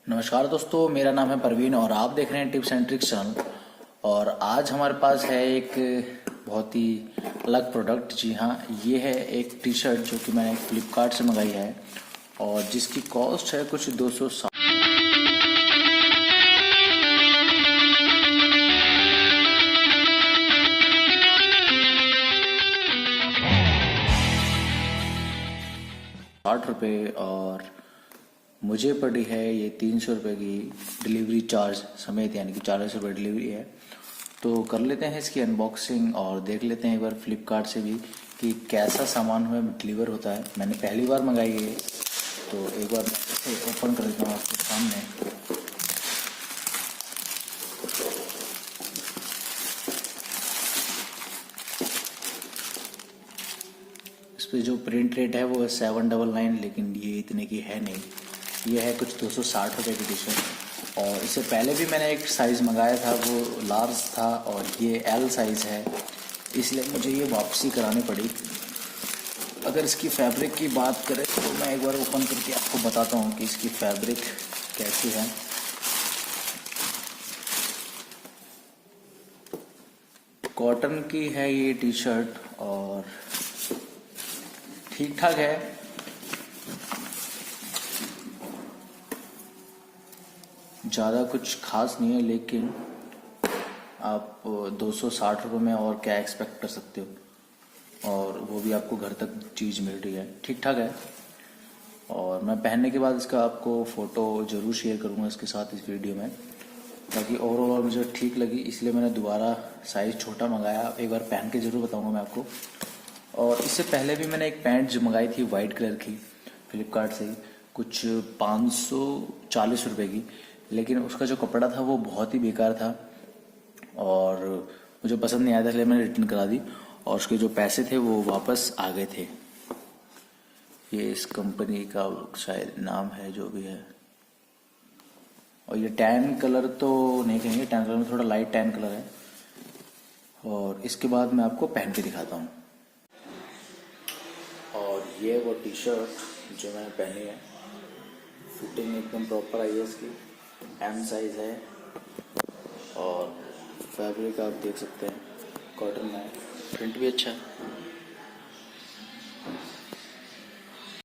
नमस्कार दोस्तों, मेरा नाम है परवीन और आप देख रहे हैं टिप्स एंड ट्रिक्स चैनल। और आज हमारे पास है एक बहुत ही अलग प्रोडक्ट। जी हाँ, ये है एक टी शर्ट जो कि मैंने फ्लिपकार्ट से मंगाई है और जिसकी कॉस्ट है कुछ 260 रुपये और मुझे पड़ी है ये 300 रुपये की डिलीवरी चार्ज समेत, यानी कि 40 रुपये डिलीवरी है। तो कर लेते हैं इसकी अनबॉक्सिंग और देख लेते हैं एक बार फ्लिपकार्ट से भी कि कैसा सामान हमें डिलीवर होता है। मैंने पहली बार मंगाई है, तो एक बार इसे ओपन कर देता हूँ आपके सामने। इस पर जो प्रिंट रेट है वो है 799, लेकिन ये इतने की है नहीं। ये है कुछ 260 रुपये की टी शर्ट। और इससे पहले भी मैंने एक साइज़ मंगाया था, वो लार्ज था और ये एल साइज़ है, इसलिए मुझे ये वापसी करानी पड़ी। अगर इसकी फैब्रिक की बात करें तो मैं एक बार ओपन करके आपको बताता हूँ कि इसकी फैब्रिक कैसी है। कॉटन की है ये टी शर्ट और ठीक ठाक है। ज़्यादा कुछ खास नहीं है, लेकिन आप 260 रुपये में और क्या एक्सपेक्ट कर सकते हो, और वो भी आपको घर तक चीज़ मिल रही है, ठीक ठाक है। और मैं पहनने के बाद इसका आपको फ़ोटो ज़रूर शेयर करूँगा इसके साथ इस वीडियो में, ताकि ओवरऑल मुझे ठीक लगी, इसलिए मैंने दोबारा साइज़ छोटा मंगाया। एक बार पहन के ज़रूर बताऊँगा मैं आपको। और इससे पहले भी मैंने एक पैंट जो मंगाई थी वाइट कलर की फ्लिपकार्ट से, कुछ 540 रुपये की, लेकिन उसका जो कपड़ा था वो बहुत ही बेकार था और मुझे पसंद नहीं आया था, इसलिए मैंने रिटर्न करा दी और उसके जो पैसे थे वो वापस आ गए थे। ये इस कंपनी का शायद नाम है, जो भी है। और ये टैन कलर तो नहीं कहेंगे, टैन कलर में थोड़ा लाइट टैन कलर है। और इसके बाद मैं आपको पहन के दिखाता हूँ। और ये वो टी शर्ट जो मैंने पहनी है, फिटिंग एकदम प्रॉपर आई है इसकी, एम साइज़ है और फैब्रिक आप देख सकते हैं कॉटन में, प्रिंट भी अच्छा है।